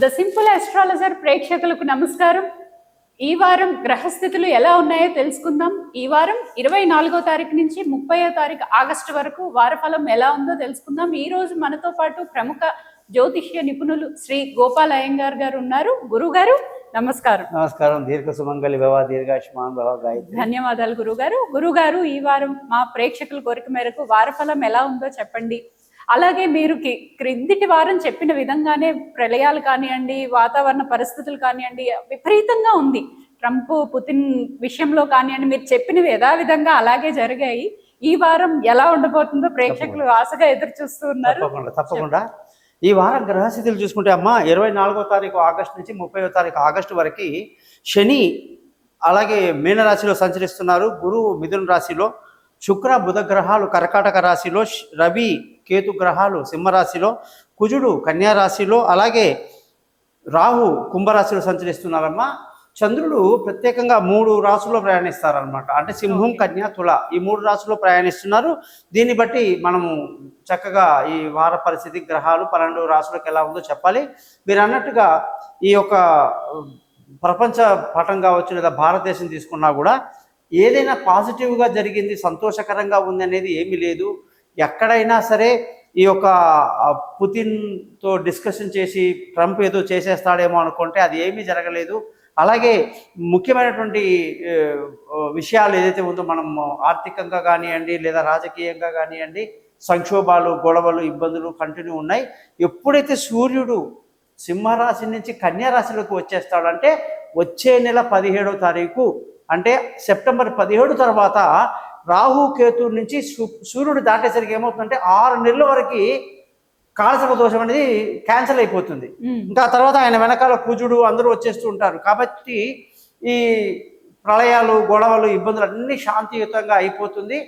The simple astrologer ప్రేక్షకులకు నమస్కారం. ఈ వారం గ్రహస్థితులు ఎలా ఉన్నాయో తెలుసుకుందాం. ఈ వారం 24వ తారీఖు నుంచి 30వ తారీఖు ఆగస్టు వరకు వారఫలం ఎలా ఉందో తెలుసుకుందాం. ఈ రోజు మనతో పాటు ప్రముఖ జ్యోతిష్య నిపుణులు శ్రీ గోపాల్ అయ్యంగార్ గారు ఉన్నారు. గురువు గారు నమస్కారం. నమస్కారం. దీర్ఘ సుమంగళి భవ, దీర్ఘాయుష్మాన్ భవ. గాయత్రి. ధన్యవాదాలు గురుగారు. గురుగారు, ఈ వారం మా ప్రేక్షకుల కోరిక మేరకు వారఫలం ఎలా ఉందో చెప్పండి. అలాగే మీరు క్రిందిటి వారం చెప్పిన విధంగానే ప్రళయాలు కానివ్వండి, వాతావరణ పరిస్థితులు కానివ్వండి, విపరీతంగా ఉంది. ట్రంప్ పుతిన్ విషయంలో కానివ్వండి, మీరు చెప్పినవి యథావిధంగా అలాగే జరిగాయి. ఈ వారం ఎలా ఉండబోతుందో ప్రేక్షకులు ఆశగా ఎదురు చూస్తూ ఉన్నారు. తప్పకుండా ఈ వారం గ్రహస్థితులు చూసుకుంటే అమ్మ 24వ తారీఖు ఆగస్టు నుంచి 30వ తారీఖు ఆగస్టు వరకు శని అలాగే మీనరాశిలో సంచరిస్తున్నారు. గురువు మిథున రాశిలో, శుక్ర బుధ గ్రహాలు కర్కాటక రాశిలో, రవి కేతు గ్రహాలు సింహరాశిలో, కుజుడు కన్యా రాశిలో, అలాగే రాహు కుంభరాశిలో సంచరిస్తున్నారమ్మా. చంద్రుడు ప్రత్యేకంగా 3 రాశుల్లో ప్రయాణిస్తారనమాట. అంటే సింహం, కన్యా, తుల ఈ 3 రాశుల్లో ప్రయాణిస్తున్నారు. దీన్ని బట్టి మనము చక్కగా ఈ వార పరిస్థితి గ్రహాలు 12 రాశులకు ఎలా ఉందో చెప్పాలి. మీరు అన్నట్టుగా ఈ యొక్క ప్రపంచ పటం కావచ్చు లేదా భారతదేశం తీసుకున్నా కూడా ఏదైనా పాజిటివ్గా జరిగింది, సంతోషకరంగా ఉంది అనేది ఏమీ లేదు. ఎక్కడైనా సరే ఈ యొక్క పుతిన్తో డిస్కషన్ చేసి ట్రంప్ ఏదో చేసేస్తాడేమో అనుకుంటే అది ఏమీ జరగలేదు. అలాగే ముఖ్యమైనటువంటి విషయాలు ఏదైతే ఉందో మనం ఆర్థికంగా కానివ్వండి లేదా రాజకీయంగా కానివ్వండి సంక్షోభాలు, గొడవలు, ఇబ్బందులు కంటిన్యూ ఉన్నాయి. ఎప్పుడైతే సూర్యుడు సింహరాశి నుంచి కన్యా రాశిలోకి వచ్చేస్తాడంటే వచ్చే నెల 17వ తారీఖు అంటే సెప్టెంబర్ 17 తర్వాత రాహు కేతు నుంచి సూర్యుడు దాటేసరికి ఏమవుతుందంటే 6 నెలల వరకు కాలసర్ప దోషం అనేది క్యాన్సిల్ అయిపోతుంది. ఇంకా తర్వాత ఆయన వెనకాల కుజుడు అందరూ వచ్చేస్తూ ఉంటారు. కాబట్టి ఈ ప్రళయాలు, గొడవలు, ఇబ్బందులు అన్నీ శాంతియుతంగా అయిపోతుంది.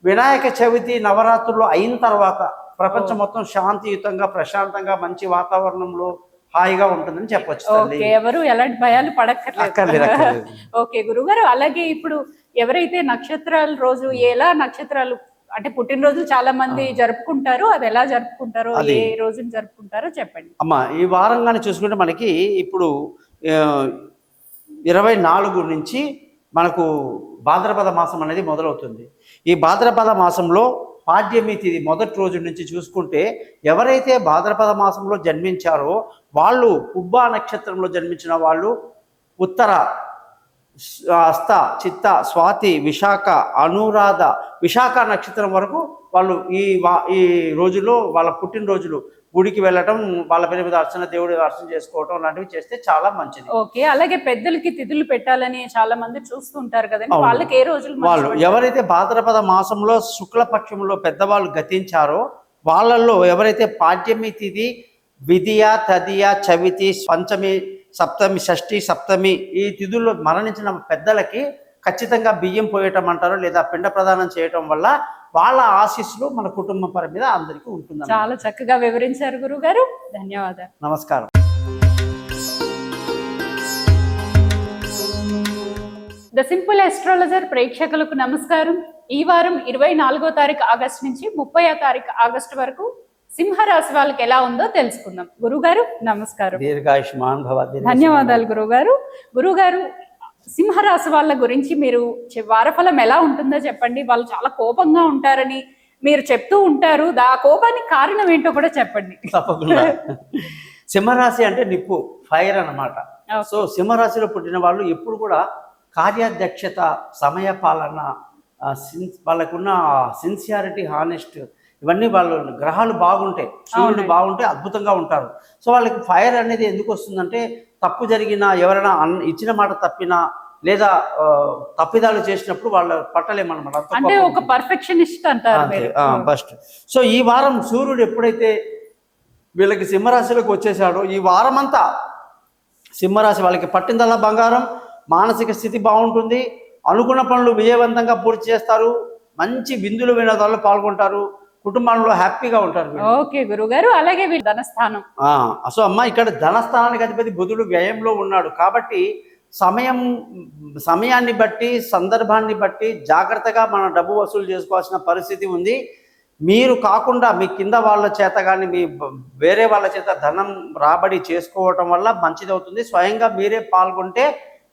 వినాయక చవితి నవరాత్రులు అయిన తర్వాత ప్రపంచం మొత్తం శాంతియుతంగా, ప్రశాంతంగా, మంచి వాతావరణంలో హాయిగా ఉంటుందని చెప్పొచ్చు. ఎవరు ఎలాంటి భయాలు పడక్కర్లేదు. ఓకే గురుగారు, అలాగే ఇప్పుడు ఎవరైతే నక్షత్రాల రోజు ఎలా నక్షత్రాలు అంటే పుట్టినరోజులు చాలా మంది జరుపుకుంటారు, అది ఎలా జరుపుకుంటారో, ఏ రోజున జరుపుకుంటారో చెప్పండి. అమ్మా ఈ వారంగానే చూసుకుంటే మనకి ఇప్పుడు 24 నుంచి మనకు భాద్రపద మాసం అనేది మొదలవుతుంది. ఈ భాద్రపద మాసంలో పాడ్యమి తిథి మొదటి రోజు నుంచి చూసుకుంటే ఎవరైతే భాద్రపద మాసంలో జన్మించారో వాళ్ళు పుబ్బా నక్షత్రంలో జన్మించిన వాళ్ళు ఉత్తర, హస్త, చిత్త, స్వాతి, విశాఖ, అనురాధ, విశాఖ నక్షత్రం వరకు వాళ్ళు ఈ రోజులో వాళ్ళ పుట్టినరోజులు గుడికి వెళ్ళటం, వాళ్ళ పేరు మీద అర్చన, దేవుడి అర్చన చేసుకోవటం లాంటివి చేస్తే చాలా మంచిది. ఓకే, అలాగే పెద్దలకి తిథులు పెట్టాలని చాలా మంది చూస్తుంటారు కదండి, వాళ్ళకి ఏ రోజులు? వాళ్ళు ఎవరైతే భాద్రపద మాసంలో శుక్లపక్షంలో పెద్దవాళ్ళు గతించారో వాళ్ళల్లో ఎవరైతే పాడ్యమి తిథి, విధియ, తదియ, చవితి, పంచమి, సప్తమి, షష్ఠి, సప్తమి ఈ తిథుల్లో మరణించిన పెద్దలకి ఖచ్చితంగా బియ్యం పోయటం అంటారు లేదా పిండ ప్రదానం చేయటం వల్ల వాళ్ళ ఆశీస్సులు మన కుటుంబం పరి మీద అందరికీ ఉంటుంది. చాలా చక్కగా వివరించారు గురుగారు, ధన్యవాదాలు. నమస్కారం. ద సింపుల్ అస్ట్రాలజర్ ప్రేక్షకులకు నమస్కారం. ఈ వారం 24వ తారీఖు ఆగస్టు నుంచి 30వ తారీఖు ఆగస్టు వరకు సింహరాశి వాళ్ళకి ఎలా ఉందో తెలుసుకుందాం. గురుగారు నమస్కారం. దీర్ఘాయుష్మాన్ భవ. ధన్యవాదాలు గురుగారు. గురుగారు, సింహరాశి వాళ్ళ గురించి మీరు వారఫలం ఎలా ఉంటుందో చెప్పండి. వాళ్ళు చాలా కోపంగా ఉంటారని మీరు చెప్తూ ఉంటారు, ఆ కోపానికి కారణం ఏంటో కూడా చెప్పండి. తప్పకుండా. సింహరాశి అంటే నిప్పు, ఫైర్ అన్నమాట. సో సింహరాశిలో పుట్టిన వాళ్ళు ఎప్పుడు కూడా కార్యాధ్యక్షత, సమయ పాలన, వాళ్ళకున్న సిన్సియారిటీ, హానెస్ట్, ఇవన్నీ వాళ్ళు గ్రహాలు బాగుంటాయి, సూర్యుడు బాగుంటే అద్భుతంగా ఉంటారు. సో వాళ్ళకి ఫైర్ అనేది ఎందుకు వస్తుందంటే తప్పు జరిగినా, ఎవరైనా ఇచ్చిన మాట తప్పినా లేదా తప్పిదాలు చేసినప్పుడు వాళ్ళ పట్టలేమన్నమాట. అంటే ఒక పర్ఫెక్షనిస్ట్ అంటారు బస్ట్. సో ఈ వారం సూర్యుడు ఎప్పుడైతే వీళ్ళకి సింహరాశిలోకి వచ్చేసాడో ఈ వారం అంతా సింహరాశి వాళ్ళకి పట్టిందల్లా బంగారం, మానసిక స్థితి బాగుంటుంది, అనుకున్న పనులు విజయవంతంగా పూర్తి చేస్తారు, మంచి విందులు వినోదాల్లో పాల్గొంటారు, కుటుంబంలో హ్యాపీగా ఉంటారు. ఓకే గురుగారు, అలాగే ధనస్థానం. సో అమ్మ ఇక్కడ ధనస్థానానికి అధిపతి బుధుడు వ్యయంలో ఉన్నాడు కాబట్టి సమయాన్ని బట్టి, సందర్భాన్ని బట్టి జాగ్రత్తగా మన డబ్బు వసూలు చేసుకోవాల్సిన పరిస్థితి ఉంది. మీరు కాకుండా మీ కింద వాళ్ళ చేత కానీ వేరే వాళ్ళ చేత ధనం రాబడి చేసుకోవటం వల్ల మంచిదవుతుంది. స్వయంగా మీరే పాల్గొంటే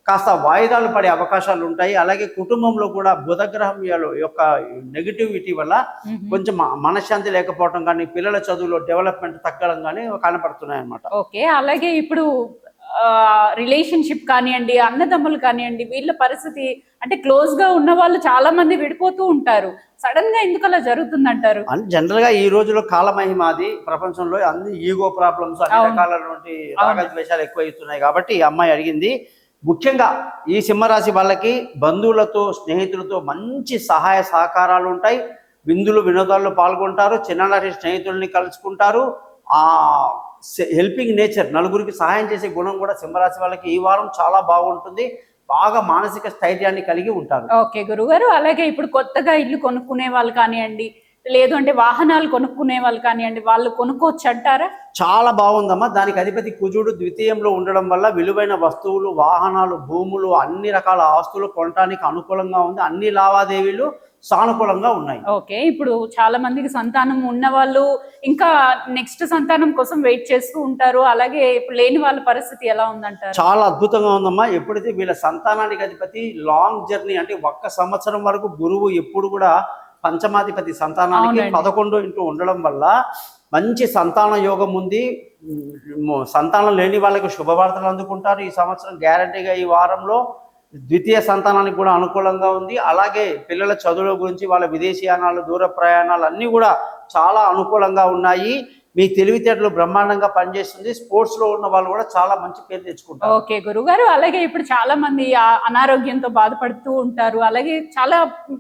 కాస్త వాయిదాలు పడే అవకాశాలు ఉంటాయి. అలాగే కుటుంబంలో కూడా బుధగ్రహం యొక్క నెగిటివిటీ వల్ల కొంచెం మనశ్శాంతి లేకపోవడం కానీ, పిల్లల చదువులో డెవలప్మెంట్ తగ్గడం కానీ కనపడుతున్నాయి అన్నమాట. ఓకే, అలాగే ఇప్పుడు రిలేషన్షిప్ కానివ్వండి, అన్నదమ్ములు కానివ్వండి, వీళ్ళ పరిస్థితి అంటే క్లోజ్ గా ఉన్న వాళ్ళు చాలా మంది విడిపోతూ ఉంటారు. సడన్ గా ఎందుకు అలా జరుగుతుందంటారు? అని జనరల్ గా ఈ రోజులో కాలమహిమాది ప్రపంచంలో అన్ని ఈగో ప్రాబ్లమ్స్, అన్ని రకాలైనటువంటి రాగద్వేషాలు ఎక్కువవుతున్నాయి. కాబట్టి ఈ అమ్మాయి అడిగింది ముఖ్యంగా ఈ సింహరాశి వాళ్ళకి బంధువులతో, స్నేహితులతో మంచి సహాయ సహకారాలు ఉంటాయి. విందులు వినోదాల్లో పాల్గొంటారు. చిన్ననాటి స్నేహితుల్ని కలుసుకుంటారు. ఆ హెల్పింగ్ నేచర్, నలుగురికి సహాయం చేసే గుణం కూడా సింహరాశి వాళ్ళకి ఈ వారం చాలా బాగుంటుంది. బాగా మానసిక స్థైర్యాన్ని కలిగి ఉంటారు. ఓకే గురుగారు, అలాగే ఇప్పుడు కొత్తగా ఇల్లు కొనుక్కునే వాళ్ళు కానివ్వండి, లేదు అంటే వాహనాలు కొనుక్కునే వాళ్ళు కానివ్వండి, వాళ్ళు కొనుక్కోవచ్చు అంటారా? చాలా బాగుందమ్మా. దానికి అధిపతి కుజుడు ద్వితీయంలో ఉండడం వల్ల విలువైన వస్తువులు, వాహనాలు, భూములు, అన్ని రకాల ఆస్తులు కొనడానికి అనుకూలంగా ఉంది. అన్ని లావాదేవీలు సానుకూలంగా ఉన్నాయి. ఓకే, ఇప్పుడు చాలా మందికి సంతానం ఉన్న వాళ్ళు ఇంకా నెక్స్ట్ సంతానం కోసం వెయిట్ చేస్తూ ఉంటారు. అలాగే ఇప్పుడు లేని వాళ్ళ పరిస్థితి ఎలా ఉందంటారు? చాలా అద్భుతంగా ఉందమ్మా. ఎప్పుడైతే వీళ్ళ సంతానానికి అధిపతి లాంగ్ జర్నీ, అంటే 1 సంవత్సరం వరకు గురువు ఎప్పుడు కూడా పంచమాధిపతి సంతానానికి 11 ఇంటూ ఉండడం వల్ల మంచి సంతాన యోగం ఉంది. సంతానం లేని వాళ్ళకి శుభవార్తలు అందుకుంటారు ఈ సంవత్సరం గ్యారంటీగా. ఈ వారంలో ద్వితీయ సంతానానికి కూడా అనుకూలంగా ఉంది. అలాగే పిల్లల చదువుల గురించి, వాళ్ళ విదేశీయానాలు, దూర ప్రయాణాలు అన్నీ కూడా చాలా అనుకూలంగా ఉన్నాయి. మీ తెలివితేటలు బ్రహ్మాండంగా పనిచేస్తుంది. స్పోర్ట్స్ లో ఉన్న వాళ్ళు కూడా చాలా మంచి పేరు తెచ్చుకుంటారు. ఓకే గురుగారు, అలాగే ఇప్పుడు చాలా మంది అనారోగ్యంతో బాధపడుతూ ఉంటారు. అలాగే చాలా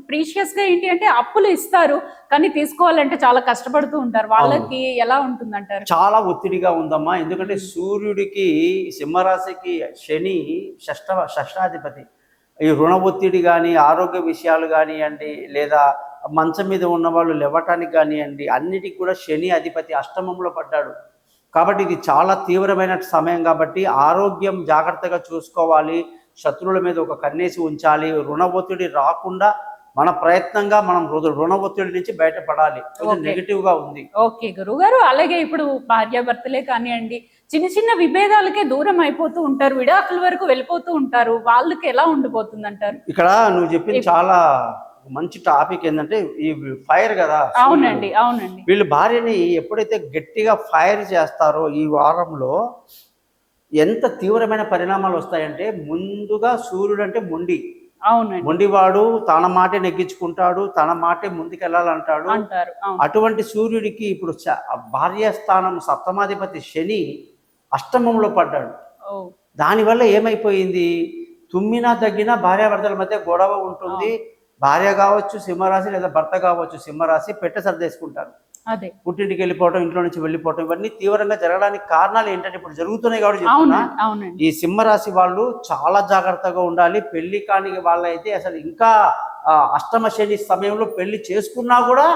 ప్రీషియస్ గా ఏంటి అంటే అప్పులు ఇస్తారు, కానీ తీసుకోవాలంటే చాలా కష్టపడుతూ ఉంటారు. వాళ్ళకి ఎలా ఉంటుందంటారు? చాలా ఒత్తిడిగా ఉందమ్మా. ఎందుకంటే సూర్యుడికి, సింహరాశికి శని షష్టాధిపతి. ఈ రుణ ఒత్తిడి కానీ, ఆరోగ్య విషయాలు కానివ్వండి, లేదా మంచం మీద ఉన్న వాళ్ళు లేవటానికి కానివ్వండి, అన్నిటికీ కూడా శని అధిపతి అష్టమంలో పడ్డాడు. కాబట్టి ఇది చాలా తీవ్రమైన సమయం. కాబట్టి ఆరోగ్యం జాగ్రత్తగా చూసుకోవాలి. శత్రువుల మీద ఒక కన్నేసి ఉంచాలి. రుణ ఒత్తిడి రాకుండా మన ప్రయత్నంగా మనం రుణ ఒత్తిడి నుంచి బయటపడాలి. కొంచెం నెగిటివ్ గా ఉంది. ఓకే గురుగారు, అలాగే ఇప్పుడు భార్యాభర్తలే కానివ్వండి, చిన్న చిన్న విభేదాలకే దూరం అయిపోతూ ఉంటారు, విడాకుల వరకు వెళ్ళిపోతూ ఉంటారు. వాళ్ళకి ఎలా ఉండిపోతుంది అంటారు? ఇక్కడ నువ్వు చెప్పింది చాలా మంచి టాపిక్. ఏంటంటే ఈ ఫైర్ కదా. అవునండి, అవునండి. వీళ్ళు భార్యని ఎప్పుడైతే గట్టిగా ఫైర్ చేస్తారో ఈ వారంలో ఎంత తీవ్రమైన పరిణామాలు వస్తాయంటే, ముందుగా సూర్యుడు అంటే మొండి. అవునండి, మొండివాడు తన మాటే నెగ్గించుకుంటాడు, తన మాటే ముందుకెళ్ళాలంటాడు. అటువంటి సూర్యుడికి ఇప్పుడు భార్యాస్థానం సప్తమాధిపతి శని అష్టమంలో పడ్డాడు. దానివల్ల ఏమైపోయింది, తుమ్మినా తగ్గినా భార్యాభర్తల మధ్య గొడవ ఉంటుంది. భార్య కావచ్చు సింహరాశి, లేదా భర్త కావచ్చు సింహరాశి, పెట్టె సర్దేసుకుంటారు. పుట్టింటికి వెళ్ళిపోవటం, ఇంట్లో నుంచి వెళ్ళిపోవటం, ఇవన్నీ తీవ్రంగా జరగడానికి కారణాలు ఏంటంటే ఇప్పుడు జరుగుతున్నాయి. కాబట్టి చెప్తున్నా, ఈ సింహరాశి వాళ్ళు చాలా జాగ్రత్తగా ఉండాలి. పెళ్లి కాని వాళ్ళైతే అసలు ఇంకా అష్టమ శని సమయంలో పెళ్లి చేసుకున్నా కూడా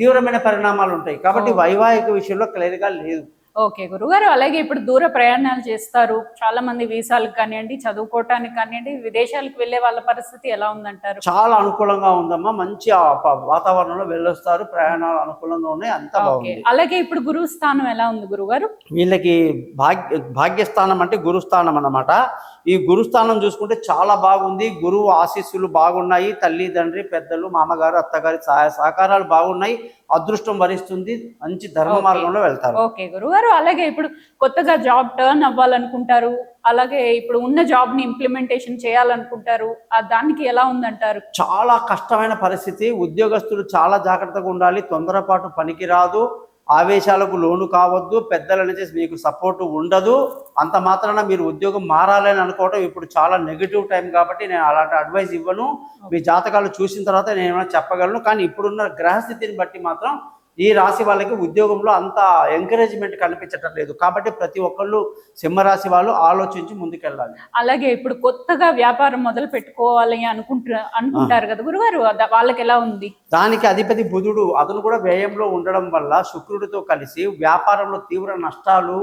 తీవ్రమైన పరిణామాలు ఉంటాయి. కాబట్టి వైవాహిక విషయంలో క్లియర్గా లేదు. ఓకే గురుగారు, అలాగే ఇప్పుడు దూర ప్రయాణాలు చేస్తారు చాలా మంది, వీసాలకు కానివ్వండి, చదువుకోవటానికి కానివ్వండి, విదేశాలకు వెళ్ళే వాళ్ళ పరిస్థితి ఎలా ఉందంటారు? చాలా అనుకూలంగా ఉందమ్మా. మంచి వాతావరణంలో వెళ్ళొస్తారు. ప్రయాణాలు అనుకూలంగా ఉన్నాయి. అంతా బాగుంది. అలాగే ఇప్పుడు గురువు స్థానం ఎలా ఉంది గురుగారు? వీళ్ళకి భాగ్యస్థానం అంటే గురుస్థానం అన్నమాట. ఈ గురుస్థానం చూసుకుంటే చాలా బాగుంది. గురువు ఆశీస్సులు బాగున్నాయి. తల్లి, తండ్రి, పెద్దలు, మామగారు, అత్తగారి సహాయ సహకారాలు బాగున్నాయి. అదృష్టం వరిస్తుంది. మంచి ధర్మ మార్గంలో వెళ్తారు. ఓకే గురుగారు, అలాగే ఇప్పుడు కొత్తగా జాబ్ టర్న్ అవ్వాలనుకుంటారు, అలాగే ఇప్పుడు ఉన్న జాబ్ ని ఇంప్లిమెంటేషన్ చేయాలనుకుంటారు, దానికి ఎలా ఉందంటారు? చాలా కష్టమైన పరిస్థితి. ఉద్యోగస్తులు చాలా జాగ్రత్తగా ఉండాలి. తొందరపాటు పనికి రాదు. ఆవేశాలకు లోను కావద్దు. పెద్దల నుంచి మీకు సపోర్ట్ ఉండదు. అంత మాత్రాన మీరు ఉద్యోగం మారాలని అనుకోవటం ఇప్పుడు చాలా నెగిటివ్ టైం. కాబట్టి నేను అలాంటి అడ్వైస్ ఇవ్వను. మీ జాతకాలు చూసిన తర్వాత నేను ఏమైనా చెప్పగలను. కానీ ఇప్పుడున్న గ్రహస్థితిని బట్టి మాత్రం ఈ రాశి వాళ్ళకి ఉద్యోగంలో అంత ఎంకరేజ్మెంట్ కనిపించటం లేదు. కాబట్టి ప్రతి ఒక్కళ్ళు సింహరాశి వాళ్ళు ఆలోచించి ముందుకెళ్ళాలి. అలాగే ఇప్పుడు కొత్తగా వ్యాపారం మొదలు పెట్టుకోవాలి అనుకుంటారు కదా గురుగారు, వాళ్ళకి ఎలా ఉంది? దానికి అధిపతి బుధుడు, అతను కూడా వ్యయంలో ఉండడం వల్ల శుక్రుడితో కలిసి వ్యాపారంలో తీవ్ర నష్టాలు,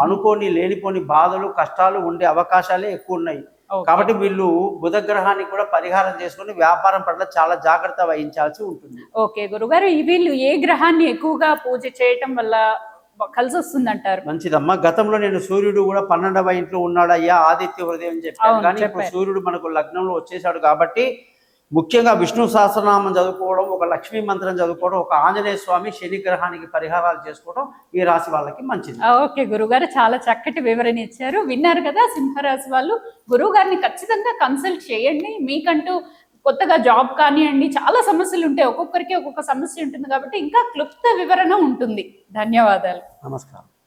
అనుకోని లేనిపోని బాధలు, కష్టాలు ఉండే అవకాశాలే ఎక్కువ ఉన్నాయి. Okay. కాబట్టి వీళ్ళు బుధగ్రహానికి కూడా పరిహారం చేసుకుని వ్యాపారం పట్ల చాలా జాగ్రత్త వహించాల్సి ఉంటుంది. ఓకే గురుగారు, వీళ్ళు ఏ గ్రహాన్ని ఎక్కువగా పూజ చేయటం వల్ల కలిసి వస్తుందంటారు? మంచిదమ్మా. గతంలో నేను సూర్యుడు కూడా 12వ ఇంట్లో ఉన్నాడయ్యా, ఆదిత్య హృదయం అని చెప్పాను. అవును, కానీ ఇప్పుడు చెప్పారు. సూర్యుడు మనకు లగ్నంలో వచ్చేసాడు కాబట్టి ముఖ్యంగా విష్ణు సహస్రనామం చదువుకోవడం, ఒక లక్ష్మీ మంత్రం చదువుకోవడం, ఒక ఆంజనేయ స్వామి, శని గ్రహానికి పరిహారాలు చేసుకోవడం ఈ రాశి వాళ్ళకి మంచిది. ఓకే గురుగారు, చాలా చక్కటి వివరణ ఇచ్చారు. విన్నారు కదా సింహరాశి వాళ్ళు, గురువు గారిని ఖచ్చితంగా కన్సల్ట్ చేయండి. మీకంటూ కొత్తగా జాబ్ కానివ్వండి, చాలా సమస్యలు ఉంటాయి, ఒక్కొక్కరికి ఒక్కొక్క సమస్య ఉంటుంది కాబట్టి ఇంకా క్లుప్త వివరణ ఉంటుంది. ధన్యవాదాలు. నమస్కారం.